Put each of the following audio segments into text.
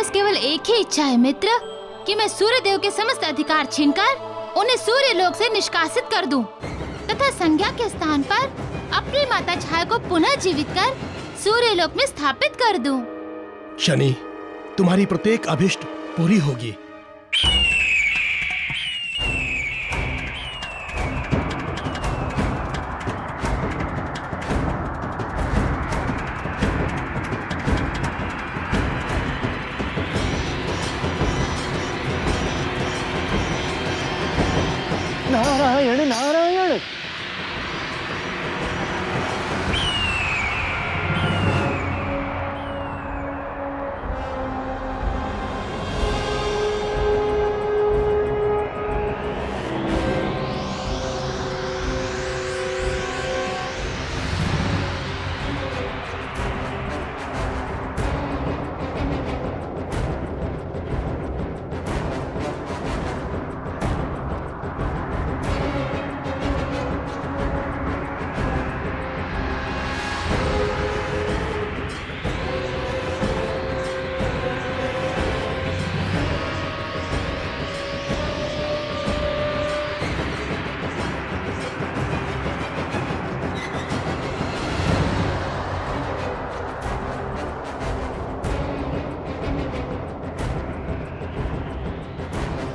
पास केवल एक ही इच्छा है मित्र, कि मैं सूर्य देव के समस्त अधिकार छीनकर उन्हें सूर्य लोक से निष्कासित कर दूं, तथा संज्ञा के स्थान पर अपनी माता छाया को पुनः जीवित कर सूर्य लोक में स्थापित कर दूं। शनि, तुम्हारी प्रत्येक अभिष्ट पूरी होगी। नारायण नारायण।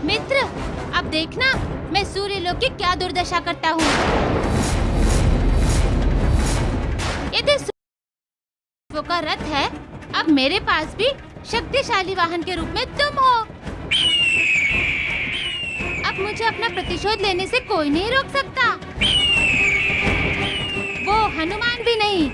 मित्र, अब देखना मैं सूर्य लोक की क्या दुर्दशा करता हूँ। यदि सूर्य का रथ है, अब मेरे पास भी शक्तिशाली वाहन के रूप में तुम हो। अब मुझे अपना प्रतिशोध लेने से कोई नहीं रोक सकता, वो हनुमान भी नहीं।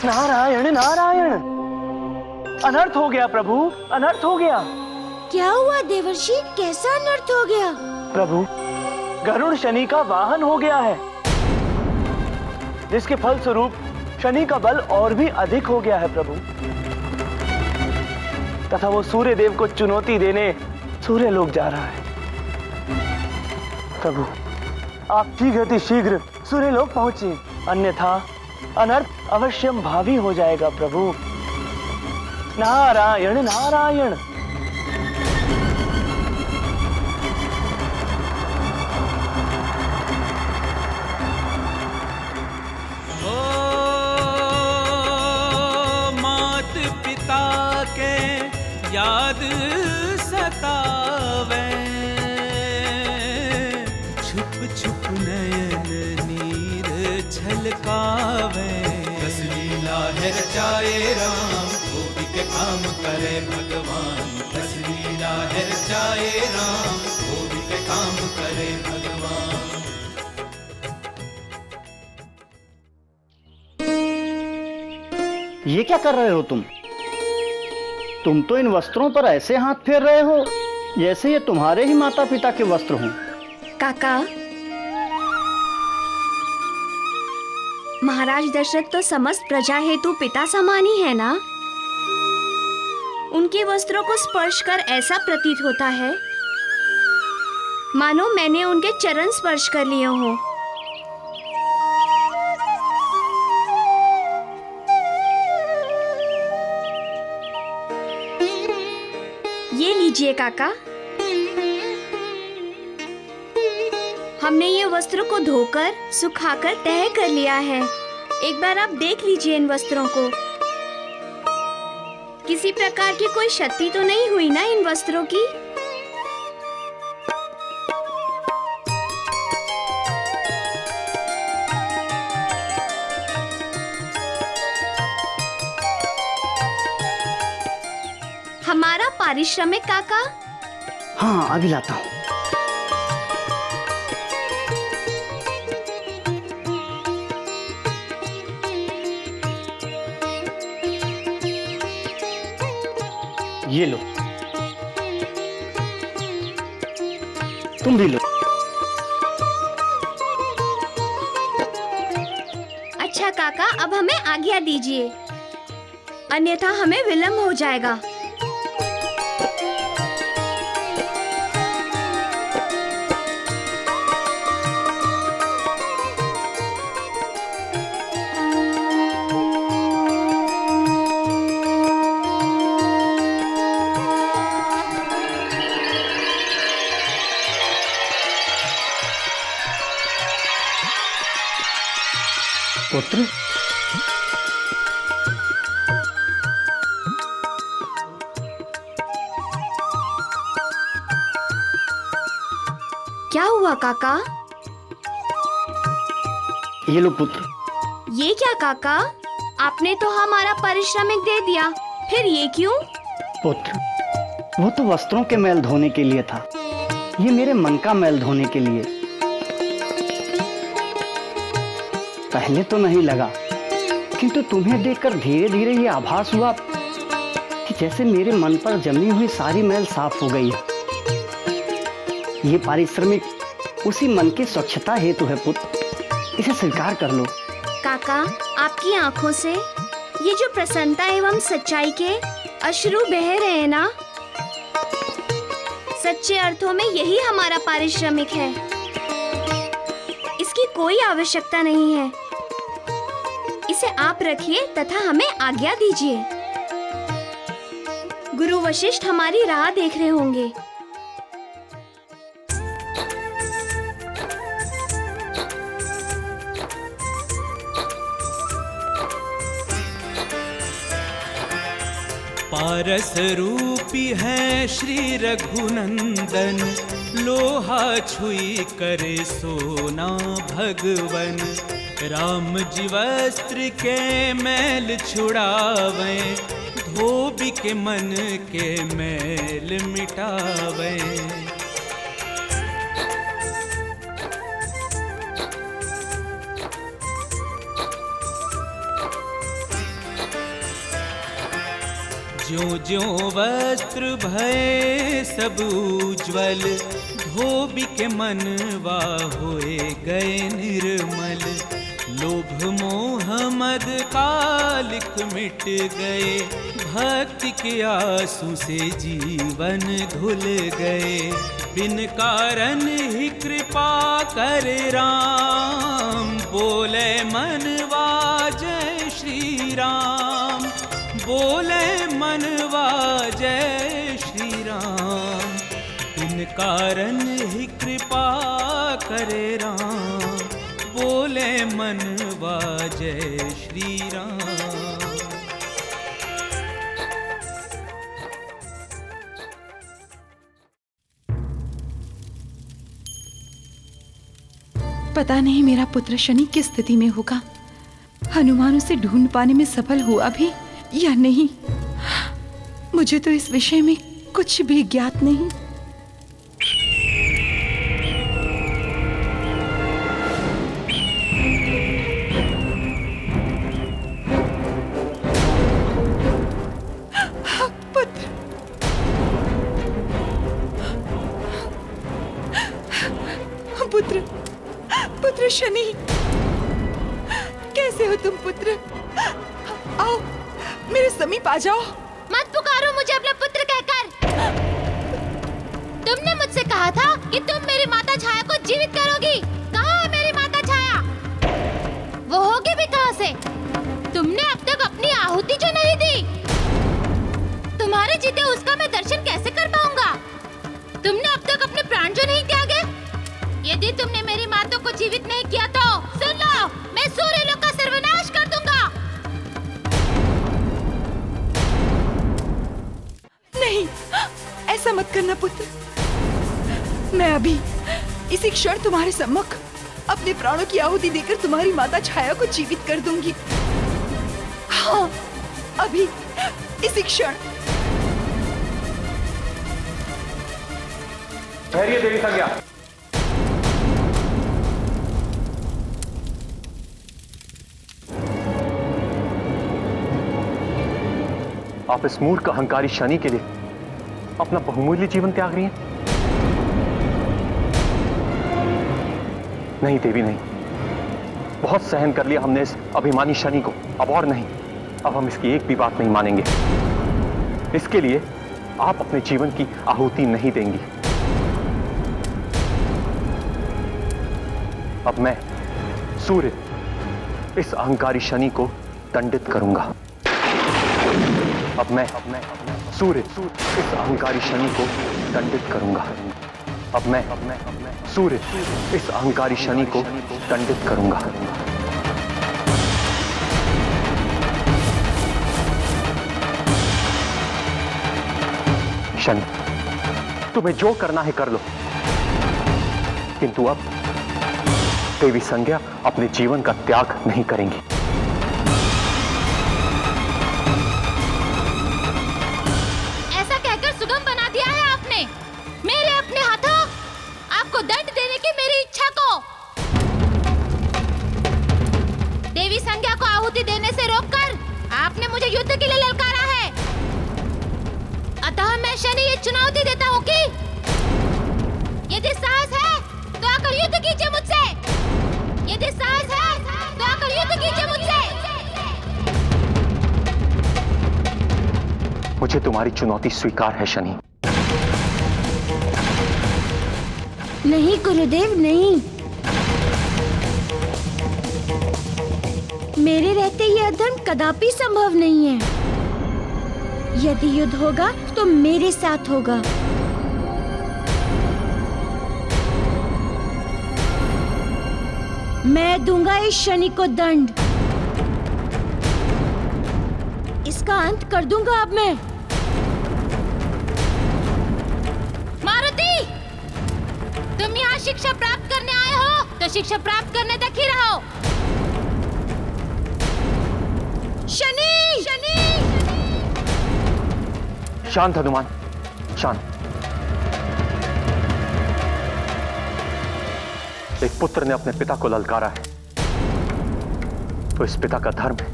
नारायण नारायण। अनर्थ हो गया प्रभु, अनर्थ हो गया। क्या हुआ देवर्षि, कैसा अनर्थ हो गया? प्रभु, गरुड़ शनि का वाहन हो गया है, जिसके फल स्वरूप शनि का बल और भी अधिक हो गया है प्रभु, तथा वो सूर्य देव को चुनौती देने सूर्य लोक जा रहा है। प्रभु, आप शीघ्र शीघ्र सूर्य लोक पहुंचिए, अन्यथा अनर्थ अवश्यम भावी हो जाएगा प्रभु। नारायण नारायण। मात पिता के याद सतावे, छुप छुप नयन नीर छलकावे। रस लीला है रचाए राम, गोपी के काम करे भगवान। रस लीला है रचाए राम, गोपी के काम करे भगवान। ये क्या कर रहे हो तुम? तुम तो इन वस्त्रों पर ऐसे हाथ फेर रहे हो जैसे ये तुम्हारे ही माता पिता के वस्त्र हों। काका, महाराज दशरथ तो समस्त प्रजा हेतु पिता समान ही है ना? उनके वस्त्रों को स्पर्श कर ऐसा प्रतीत होता है मानो मैंने उनके चरण स्पर्श कर लिए हों। ये लीजिए काका, हमने ये वस्त्रों को धोकर सुखाकर तह कर लिया है। एक बार आप देख लीजिए इन वस्त्रों को। किसी प्रकार की कोई क्षति तो नहीं हुई ना इन वस्त्रों की? हमारा पारिश्रमिक काका। हाँ, अभी लाता हूँ। ये लो, तुम भी लो। अच्छा काका, अब हमें आज्ञा दीजिए, अन्यथा हमें विलंब हो जाएगा। पुत्र, क्या हुआ काका? ये लो पुत्र। ये क्या काका? आपने तो हमारा पारिश्रमिक दे दिया, फिर ये क्यों? पुत्र, वो तो वस्त्रों के मैल धोने के लिए था, ये मेरे मन का मैल धोने के लिए। पहले तो नहीं लगा, किंतु तुम्हें देखकर धीरे धीरे ये आभास हुआ कि जैसे मेरे मन पर जमी हुई सारी मैल साफ हो गई है। ये पारिश्रमिक उसी मन की स्वच्छता हेतु है पुत्र, इसे स्वीकार कर लो। काका, आपकी आंखों से ये जो प्रसन्नता एवं सच्चाई के अश्रु बह रहे हैं ना, सच्चे अर्थों में यही हमारा पारिश्रमिक है। इसकी कोई आवश्यकता नहीं है, इसे आप रखिए तथा हमें आज्ञा दीजिए। गुरु वशिष्ठ हमारी राह देख रहे होंगे। पारस रूपी है श्री रघुनंदन, लोहा छुई करे सोना भगवन। राम जी वस्त्र के मैल छुड़ावे, धोबी के मन के मैल मिटावे। ज्यों ज्यों वस्त्र भये सब उज्ज्वल, धोबी के मनवा होए गए निर्मल। लोभ मोह मद कालिक मिट गए, भक्ति के आंसू से जीवन धुल गए। बिन कारण ही कृपा करे राम, बोले मनवा जय श्री राम। बोले मनवा जय श्री राम, बिन कारण ही कृपा करे राम। बोले मनवा जय श्री राम। पता नहीं मेरा पुत्र शनि किस स्थिति में होगा, हनुमान उसे ढूंढ पाने में सफल हुआ भी या नहीं, मुझे तो इस विषय में कुछ भी ज्ञात नहीं। पुत्र, पुत्र, पुत्र शनि, कैसे हो तुम पुत्र? आओ मेरे समीप आ जाओ। मत पुकारो मुझे अपना पुत्र कहकर। तुमने मुझसे कहा था कि तुम मेरी माता छाया को जीवित करोगी। कहाँ है मेरी माता छाया? वो होगी भी कहाँ से? तुमने अब तक अपनी आहुति जो नहीं दी, तुम्हारे जीते उसका मैं दर्शन कैसे कर पाऊंगा? तुमने अब तक अपने प्राण जो नहीं त्यागे, यदि तुमने मेरी माता को जीवित नहीं किया तो सुन लो, मैं सूर्यलोक का सर्वनाश कर दूंगा। नहीं, ऐसा मत करना पुत्र। मैं अभी इसी क्षण तुम्हारे सम्मुख अपने प्राणों की आहुति देकर तुम्हारी माता छाया को जीवित कर दूंगी। हाँ, अभी इसी क्षण। धैर्य देवी संज्ञा। आप इस मूर्ख अहंकारी शनि के लिए अपना बहुमूल्य जीवन त्याग रही हैं? नहीं देवी नहीं, बहुत सहन कर लिया हमने इस अभिमानी शनि को, अब और नहीं। अब हम इसकी एक भी बात नहीं मानेंगे। इसके लिए आप अपने जीवन की आहुति नहीं देंगी। अब मैं सूर्य इस अहंकारी शनि को दंडित करूंगा। अब मैं सूर्य इस अहंकारी शनि को दंडित करूंगा। अब मैं सूर्य इस अहंकारी शनि को दंडित करूंगा। शनि, तुम्हें जो करना है कर लो, किंतु अब देवी संज्ञा अपने जीवन का त्याग नहीं करेंगी। ऐसा कहकर सुगम बना दिया है आपने मेरे अपने हाथों आपको दंड देने की मेरी इच्छा को। देवी संज्ञा को आहुति देने से रोककर आपने मुझे युद्ध के लिए ललकारा है। अतः मैं शनि ये चुनौती देता हूँ कि यदि साहस है तो आकर युद्ध कीजिए मुझसे। यदि साहस है तो आकर युद्ध कीजिए मुझसे। मुझे तुम्हारी चुनौती स्वीकार है शनि। नहीं गुरुदेव नहीं, मेरे रहते यह अधर्म कदापि संभव नहीं है। यदि युद्ध होगा तो मेरे साथ होगा। मैं दूंगा इस शनि को दंड। इसका अंत कर दूंगा अब मैं। मारुति, तुम यहाँ शिक्षा प्राप्त करने आए हो तो शिक्षा प्राप्त करने तक ही रहो। शनि, शनि! शांत हनुमान, शांत। एक पुत्र ने अपने पिता को ललकारा है तो इस पिता का धर्म है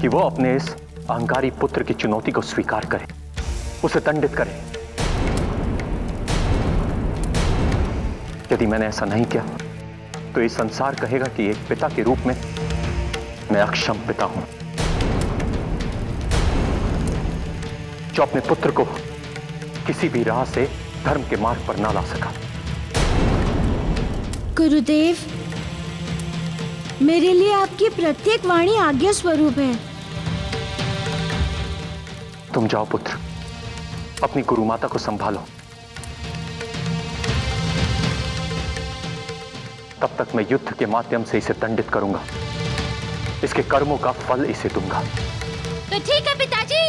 कि वो अपने इस अहंकारी पुत्र की चुनौती को स्वीकार करे, उसे दंडित करे। यदि मैंने ऐसा नहीं किया तो ये संसार कहेगा कि एक पिता के रूप में मैं अक्षम पिता हूं, जो अपने पुत्र को किसी भी राह से धर्म के मार्ग पर ना ला सका। गुरुदेव, मेरे लिए आपकी प्रत्येक वाणी आज्ञा स्वरूप है। तुम जाओ पुत्र, अपनी गुरु माता को संभालो। तब तक मैं युद्ध के माध्यम से इसे दंडित करूंगा, इसके कर्मों का फल इसे दूंगा। तो ठीक है पिताजी,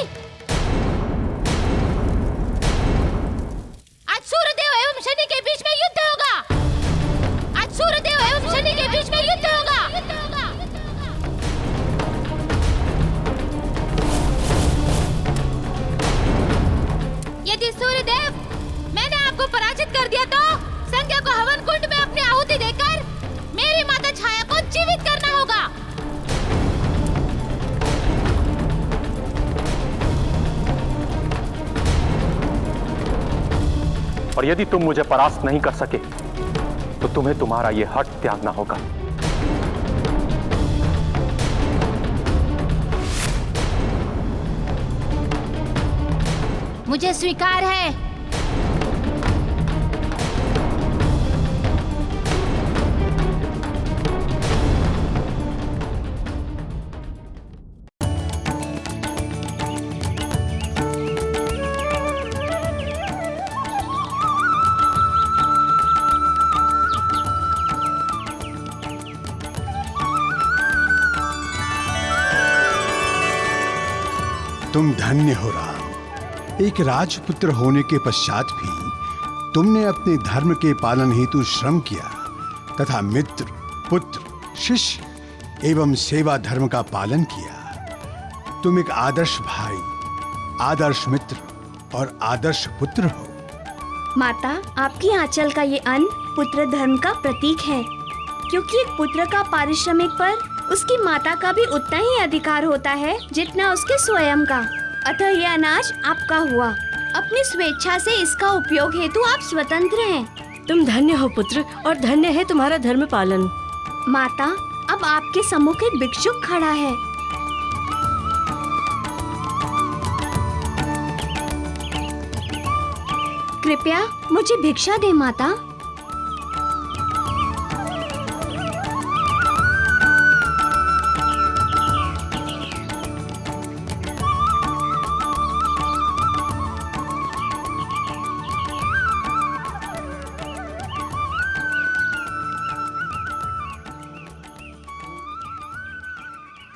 आज सूर्यदेव एवं शनि के बीच में युद्ध होगा। आज सूर्यदेव एवं शनि के बीच में युद्ध होगा। यदि सूर्यदेव मैंने आपको पराजित कर दिया तो संज्ञा को हवन कुंड में अपनी आहुति देकर मेरी माता छाया को जीवित करना होगा। और यदि तुम मुझे परास्त नहीं कर सके तो तुम्हें तुम्हारा यह हट त्यागना होगा। मुझे स्वीकार है। तुम धन्य हो राम। एक राजपुत्र होने के पश्चात भी तुमने अपने धर्म के पालन हेतु श्रम किया तथा मित्र, पुत्र, शिष्य एवं सेवा धर्म का पालन किया। तुम एक आदर्श भाई, आदर्श मित्र और आदर्श पुत्र हो। माता, आपकी आंचल का ये अन्न पुत्र धर्म का प्रतीक है, क्योंकि एक पुत्र का पारिश्रमिक पर उसकी माता का भी उतना ही अधिकार होता है जितना उसके स्वयं का। अतः यह अनाज आपका हुआ। अपनी स्वेच्छा से इसका उपयोग हेतु आप स्वतंत्र हैं। तुम धन्य हो पुत्र, और धन्य है तुम्हारा धर्म पालन। माता, अब आपके सम्मुख एक भिक्षुक खड़ा है। कृपया मुझे भिक्षा दे माता।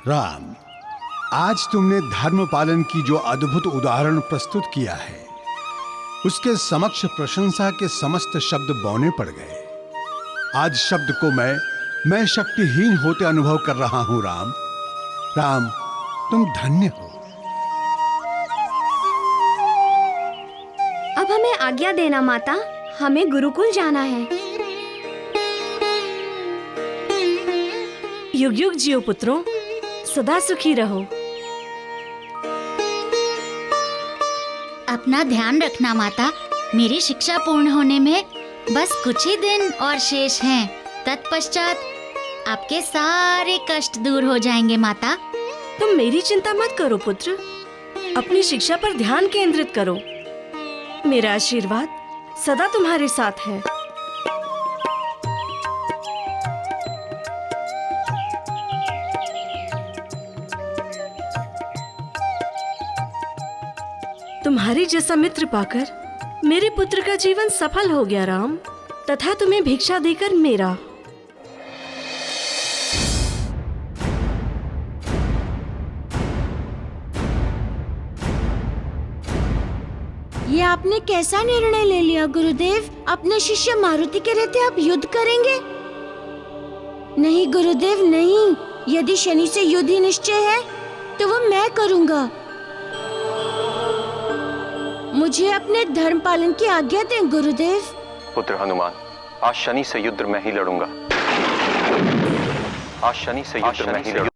राम, आज तुमने धर्म पालन की जो अद्भुत उदाहरण प्रस्तुत किया है, उसके समक्ष प्रशंसा के समस्त शब्द बौने पड़ गए। आज शब्द को मैं शक्तिहीन होते अनुभव कर रहा हूं। राम, राम, तुम धन्य हो। अब हमें आज्ञा देना माता, हमें गुरुकुल जाना है। युग युग जियो पुत्रों, सदा सुखी रहो। अपना ध्यान रखना माता। मेरी शिक्षा पूर्ण होने में बस कुछ ही दिन और शेष हैं। तत्पश्चात आपके सारे कष्ट दूर हो जाएंगे माता। तुम मेरी चिंता मत करो पुत्र, अपनी शिक्षा पर ध्यान केंद्रित करो। मेरा आशीर्वाद सदा तुम्हारे साथ है। तुम्हारे जैसा मित्र पाकर मेरे पुत्र का जीवन सफल हो गया राम, तथा तुम्हें भिक्षा देकर मेरा। ये आपने कैसा निर्णय ले लिया गुरुदेव? अपने शिष्य मारुति के रहते आप युद्ध करेंगे? नहीं गुरुदेव नहीं, यदि शनि से युद्ध ही निश्चय है तो वो मैं करूंगा। मुझे अपने धर्म पालन की आज्ञा दें गुरुदेव। पुत्र हनुमान, आज शनि से युद्ध मैं ही लड़ूंगा। आज शनि से युद्ध मैं ही लड़ूंगा,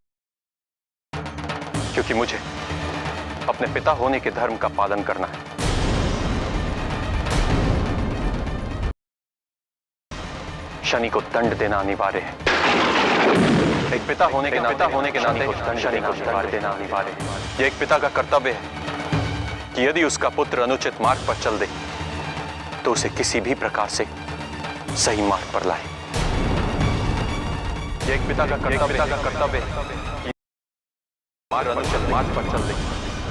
क्योंकि मुझे अपने पिता होने के धर्म का पालन करना है। शनि को दंड देना अनिवार्य है। एक पिता होने के नाते शनि को दंड देना अनिवार्य है। यह एक पिता का कर्तव्य है कि यदि उसका पुत्र अनुचित मार्ग पर चल दे तो उसे किसी भी प्रकार से सही मार्ग पर लाए। यह एक पिता का कर्तव्य है कि अनुचित मार्ग पर चल दे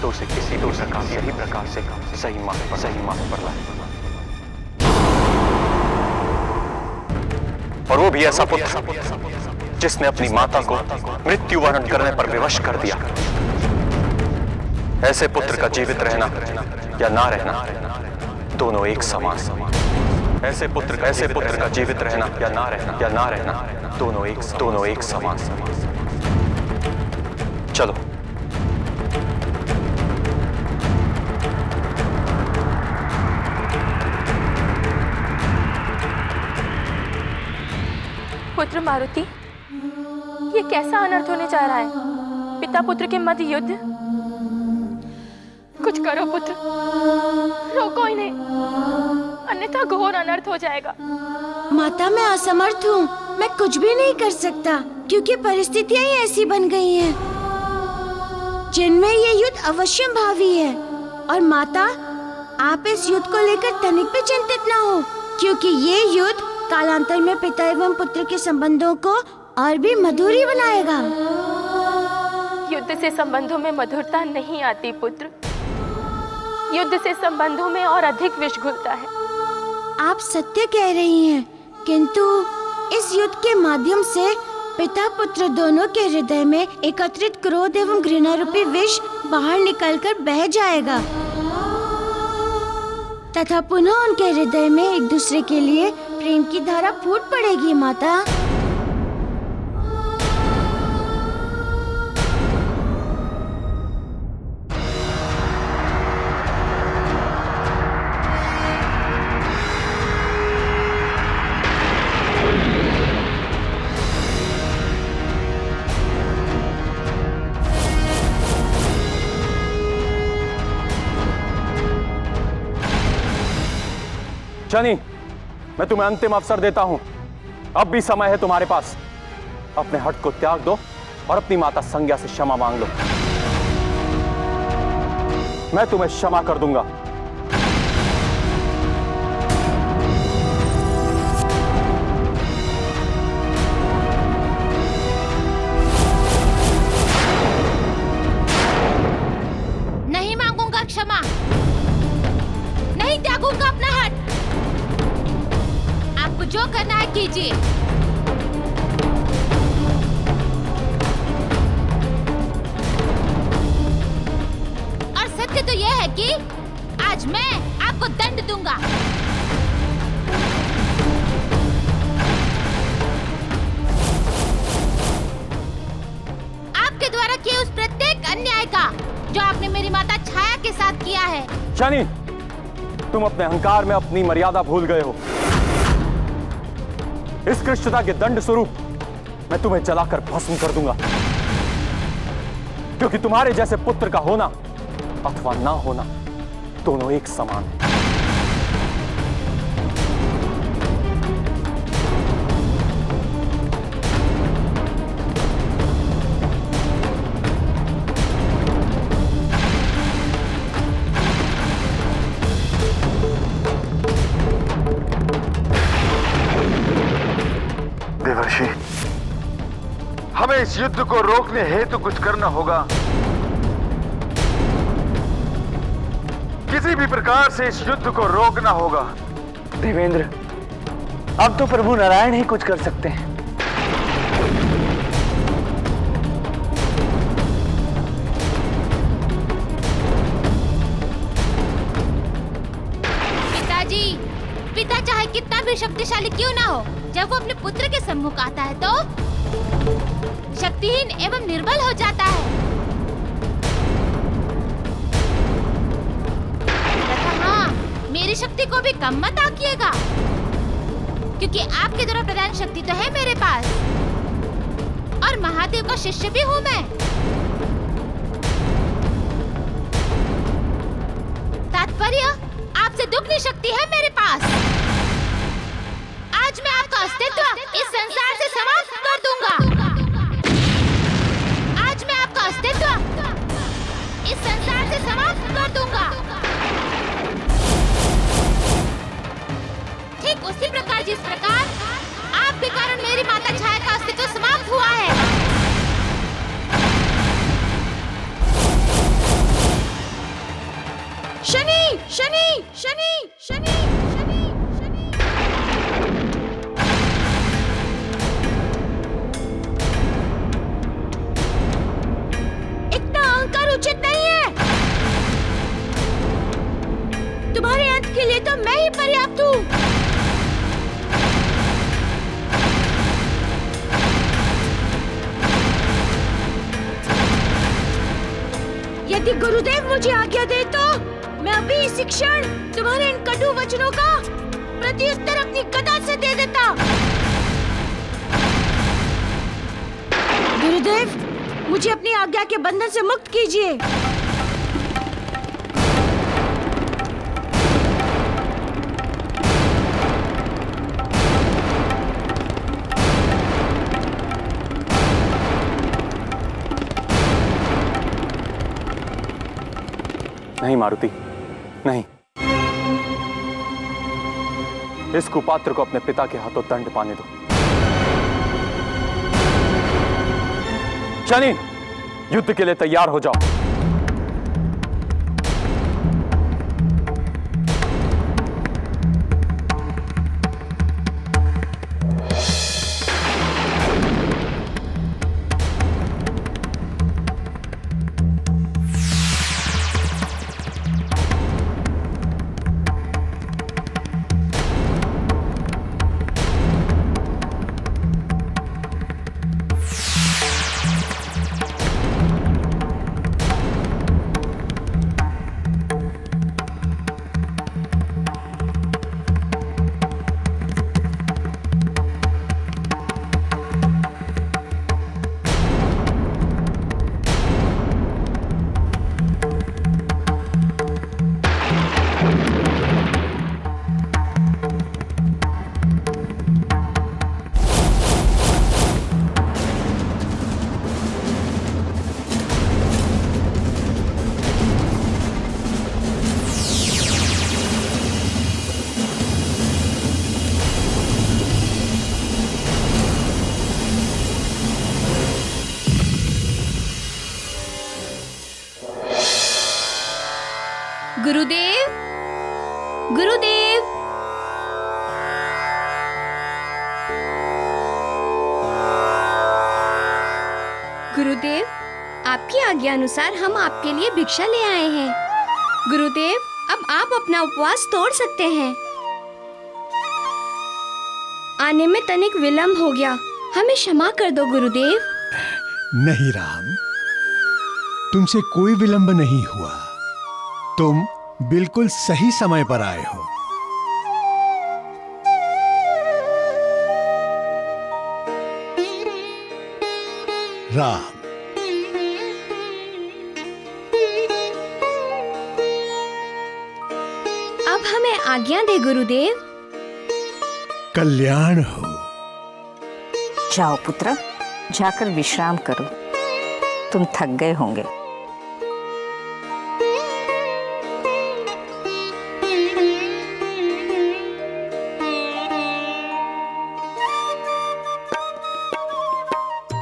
तो उसे किसी भी प्रकार से सही मार्ग पर लाए। और वो भी ऐसा पुत्र जिसने अपनी माता को मृत्यु वरण करने पर विवश कर दिया। ऐसे पुत्र का जीवित रहना या ना रहना दोनों एक समान। ऐसे पुत्र का जीवित रहना या ना रहना दोनों एक समान। चलो पुत्र मारुति, ये कैसा अनर्थ होने जा रहा है? पिता पुत्र के मध्य युद्ध? कुछ करो पुत्र, रोको इन्हें, अन्यथा घोर अनर्थ हो जाएगा। माता, मैं असमर्थ हूँ, मैं कुछ भी नहीं कर सकता क्योंकि परिस्थितियाँ ही ऐसी बन गई हैं, जिनमें ये युद्ध अवश्यम भावी है। और माता, आप इस युद्ध को लेकर तनिक भी चिंतित ना हो, क्योंकि ये युद्ध कालांतर में पिता एवं पुत्र के संबंधों को और भी मधुरी बनाएगा। युद्ध से संबंधों में मधुरता नहीं आती पुत्र, युद्ध से संबंधों में और अधिक विष घुलता है। आप सत्य कह रही हैं, किंतु इस युद्ध के माध्यम से पिता पुत्र दोनों के हृदय में एकत्रित क्रोध एवं घृणा रूपी विष बाहर निकलकर बह जाएगा तथा पुनः उनके हृदय में एक दूसरे के लिए प्रेम की धारा फूट पड़ेगी। माता, शनि, मैं तुम्हें अंतिम अवसर देता हूं। अब भी समय है तुम्हारे पास। अपने हट को त्याग दो और अपनी माता संज्ञा से क्षमा मांग लो। मैं तुम्हें क्षमा कर दूंगा। नहीं मांगूंगा क्षमा, नहीं त्यागूंगा अपना हट। आपको जो करना है कीजिए। और सत्य तो यह है कि आज मैं आपको दंड दूंगा। आपके द्वारा किए उस प्रत्येक अन्याय का जो आपने मेरी माता छाया के साथ किया है। शनि, तुम अपने अहंकार में अपनी मर्यादा भूल गए हो। इस कृष्णता के दंड स्वरूप मैं तुम्हें जलाकर भस्म कर दूंगा, क्योंकि तुम्हारे जैसे पुत्र का होना अथवा ना होना दोनों एक समान है। देवर्षि, हमें इस युद्ध को रोकने हेतु कुछ करना होगा। किसी भी प्रकार से इस युद्ध को रोकना होगा। देवेंद्र, अब तो प्रभु नारायण ही कुछ कर सकते हैं। पिताजी, पिता चाहे कितना भी शक्तिशाली क्यों ना हो, जब वो अपने पुत्र के सम्मुख आता है तो शक्तिहीन एवं निर्बल हो जाता है। तथा हाँ, मेरी शक्ति को भी कम मत आंकिएगा, क्योंकि आपके द्वारा प्रदान शक्ति तो है मेरे पास, और महादेव का शिष्य भी हूँ मैं। तात्पर्य, आपसे दुगनी शक्ति है मेरे पास। आज मैं आपका अस्तित्व इस संसार से समाप्त कर दूंगा। आज मैं आपका अस्तित्व इस संसार से समाप्त कर दूंगा। ठीक उसी प्रकार जिस प्रकार आपके कारण मेरी माता छाया का अस्तित्व समाप्त हुआ है। शनि, शनि, शनि, शनि, शनि, शनि। इतना अहंकार उचित नहीं है। तुम्हारे अंत के लिए तो मैं ही पर्याप्त हूँ। यदि गुरुदेव मुझे आज्ञा दे तो मैं अभी इसी क्षण तुम्हारे इन कटु वचनों का प्रत्युत्तर अपनी गदा से दे देता। गुरुदेव, मुझे अपनी आज्ञा के बंधन से मुक्त कीजिए। नहीं मारुति, नहीं। इस कुपात्र को अपने पिता के हाथों दंड पाने दो। शनि, युद्ध के लिए तैयार हो जाओ। गुरुदेव, गुरुदेव। गुरुदेव, आपकी आज्ञा अनुसार हम आपके लिए भिक्षा ले आए हैं। गुरुदेव, अब आप अपना उपवास तोड़ सकते हैं। आने में तनिक विलंब हो गया, हमें क्षमा कर दो गुरुदेव। नहीं राम, तुमसे कोई विलंब नहीं हुआ। तुम बिल्कुल सही समय पर आए हो। राम, अब हमें आज्ञा दे गुरुदेव। कल्याण हो। जाओ पुत्र, जाकर विश्राम करो, तुम थक गए होंगे।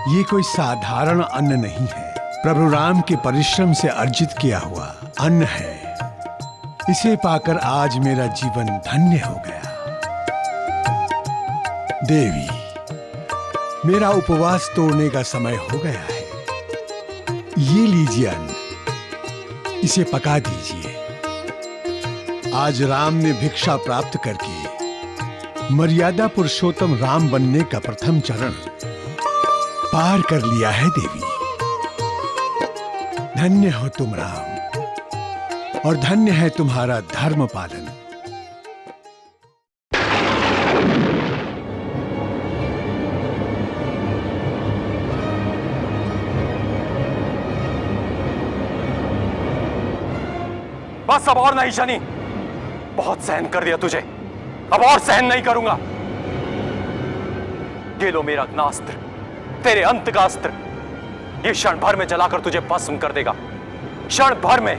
ये कोई साधारण अन्न नहीं है, प्रभु राम के परिश्रम से अर्जित किया हुआ अन्न है। इसे पाकर आज मेरा जीवन धन्य हो गया। देवी, मेरा उपवास तोड़ने का समय हो गया है। ये लीजिए अन्न, इसे पका दीजिए। आज राम ने भिक्षा प्राप्त करके मर्यादा पुरुषोत्तम राम बनने का प्रथम चरण पार कर लिया है। देवी, धन्य हो तुम राम, और धन्य है तुम्हारा धर्म पालन। बस अब और नहीं शनि, बहुत सहन कर दिया तुझे, अब और सहन नहीं करूंगा। ये लो मेरा अग्नास्त्र, तेरे अंत का अस्त्र। ये क्षण भर में जलाकर तुझे भस्म कर देगा, क्षण भर में।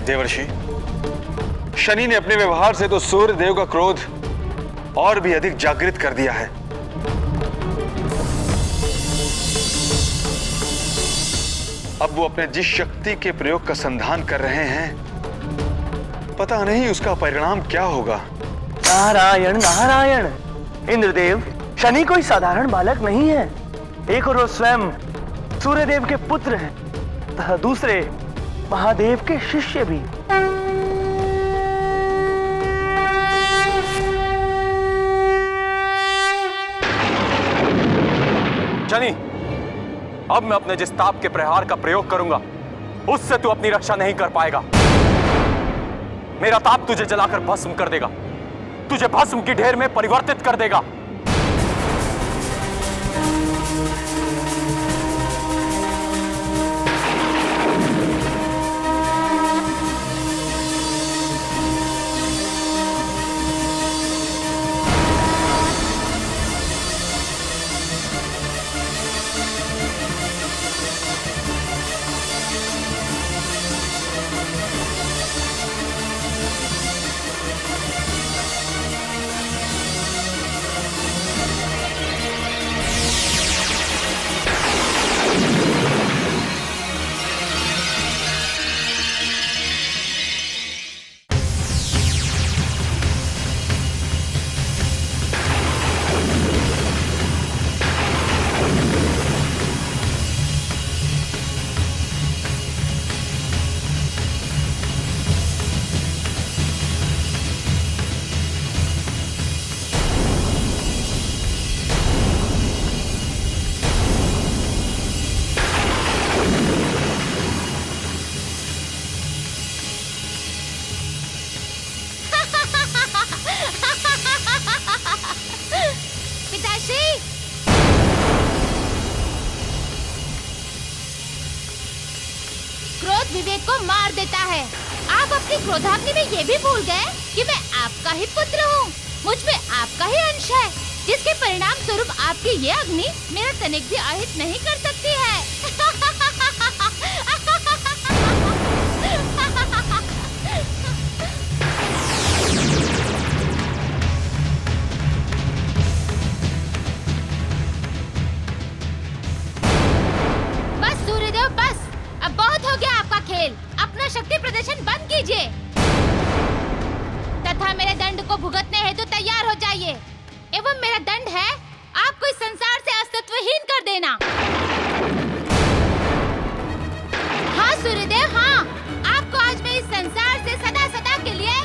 देवर्षि, शनि ने अपने व्यवहार से तो सूर्य देव का क्रोध और भी अधिक जागृत कर दिया है। अब वो अपने जिस शक्ति के प्रयोग का संधान कर रहे हैं, पता नहीं उसका परिणाम क्या होगा। नारायण नारायण। इंद्रदेव, शनि कोई साधारण बालक नहीं है। एक और वो स्वयं सूर्यदेव के पुत्र हैं, तथा दूसरे महादेव के शिष्य भी। शनि, अब मैं अपने जिस ताप के प्रहार का प्रयोग करूंगा, उससे तू अपनी रक्षा नहीं कर पाएगा। मेरा ताप तुझे जलाकर भस्म कर देगा, तुझे भस्म की ढेर में परिवर्तित कर देगा। विवेक को मार देता है। आप अपनी क्रोधाग्नि में ये भी भूल गए कि मैं आपका ही पुत्र हूँ। मुझ में आपका ही अंश है, जिसके परिणाम स्वरूप आपकी ये अग्नि मेरा तनिक भी आहित नहीं कर सकती है। बस सूर्यदेव, बस। अब बहुत हो गया आपका खेल। अपना शक्ति प्रदर्शन बंद कीजिए तथा मेरे दंड को भुगतने हेतु तैयार हो जाइए। एवं मेरा दंड है आपको इस संसार से अस्तित्वहीन कर देना। हाँ सूर्यदेव, हाँ, आपको आज मैं इस संसार से सदा सदा के लिए